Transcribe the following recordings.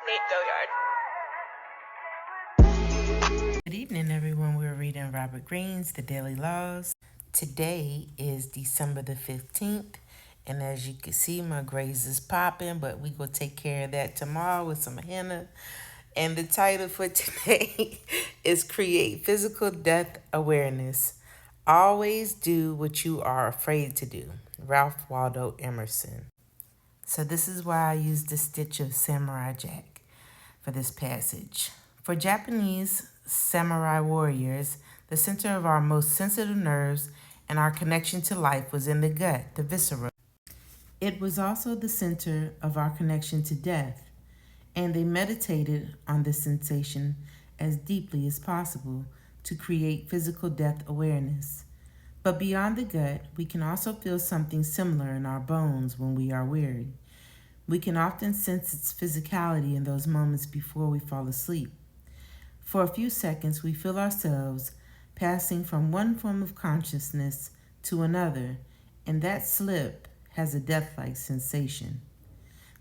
Nate Gilliard. Good evening, everyone. We're reading Robert Greene's The Daily Laws. Today is December the 15th, and as you can see, my grays is popping, but we gonna take care of that tomorrow with some henna. And the title for today is Create Physical Death Awareness. Always do what you are afraid to do. Ralph Waldo Emerson. So this is why I use the stitch of Samurai Jack for this passage. For Japanese samurai warriors, the center of our most sensitive nerves and our connection to life was in the gut, the viscera. It was also the center of our connection to death, and they meditated on this sensation as deeply as possible to create physical death awareness. But beyond the gut, we can also feel something similar in our bones when we are weary. We can often sense its physicality in those moments before we fall asleep. For a few seconds, we feel ourselves passing from one form of consciousness to another, and that slip has a death-like sensation.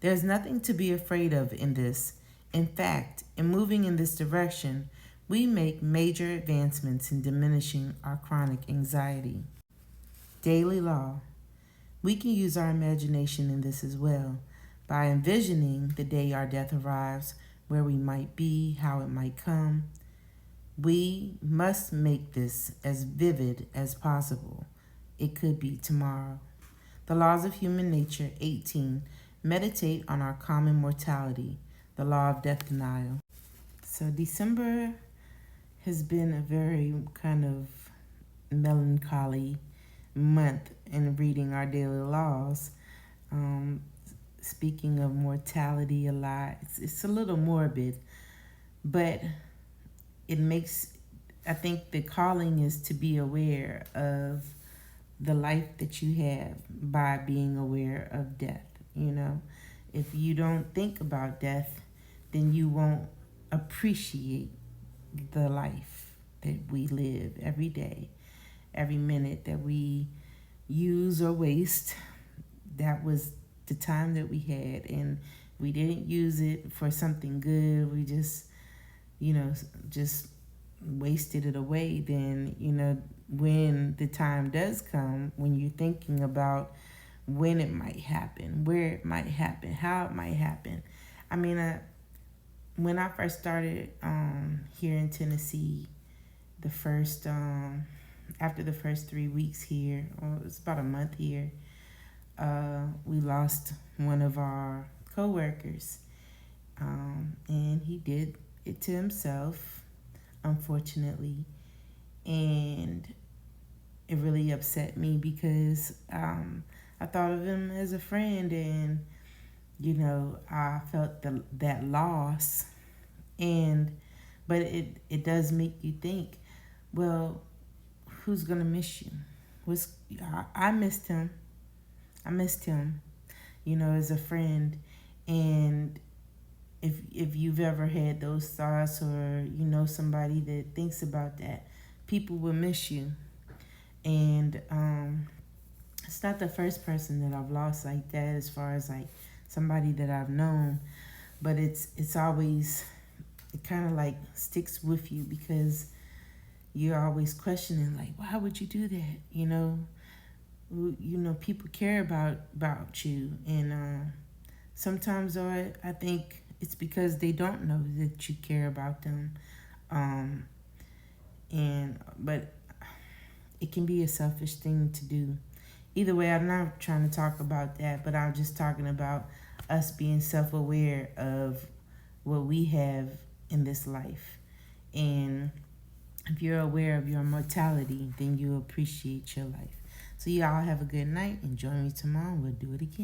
There's nothing to be afraid of in this. In fact, in moving in this direction, we make major advancements in diminishing our chronic anxiety. Daily law. We can use our imagination in this as well, by envisioning the day our death arrives, where we might be, how it might come. We must make this as vivid as possible. It could be tomorrow. The laws of human nature, 18. Meditate on our common mortality, the law of death denial. So December has been a very kind of melancholy month in reading our daily laws. Speaking of mortality a lot, it's a little morbid, but it makes, I think the calling is to be aware of the life that you have by being aware of death. You know, if you don't think about death, then you won't appreciate the life that we live every day, every minute that we use or waste. That was the time that we had, and we didn't use it for something good. We just wasted it away. Then, when the time does come, when you're thinking about when it might happen, where it might happen, how it might happen. I mean, when I first started here in Tennessee, after the first 3 weeks here, or it was about a month here, we lost one of our co-workers, and he did it to himself, unfortunately, and it really upset me because I thought of him as a friend, and I felt that loss, but it does make you think, well, who's gonna miss you? I missed him. As a friend. And if you've ever had those thoughts, or somebody that thinks about that, people will miss you. And it's not the first person that I've lost like that, as far as like somebody that I've known, but it's always, it kind of like sticks with you, because you're always questioning, like, why would you do that? People care about you, and sometimes I think it's because they don't know that you care about them, but it can be a selfish thing to do. Either way, I'm not trying to talk about that, but I'm just talking about us being self-aware of what we have in this life. And if you're aware of your mortality, then you appreciate your life. So y'all have a good night, and join me tomorrow. We'll do it again.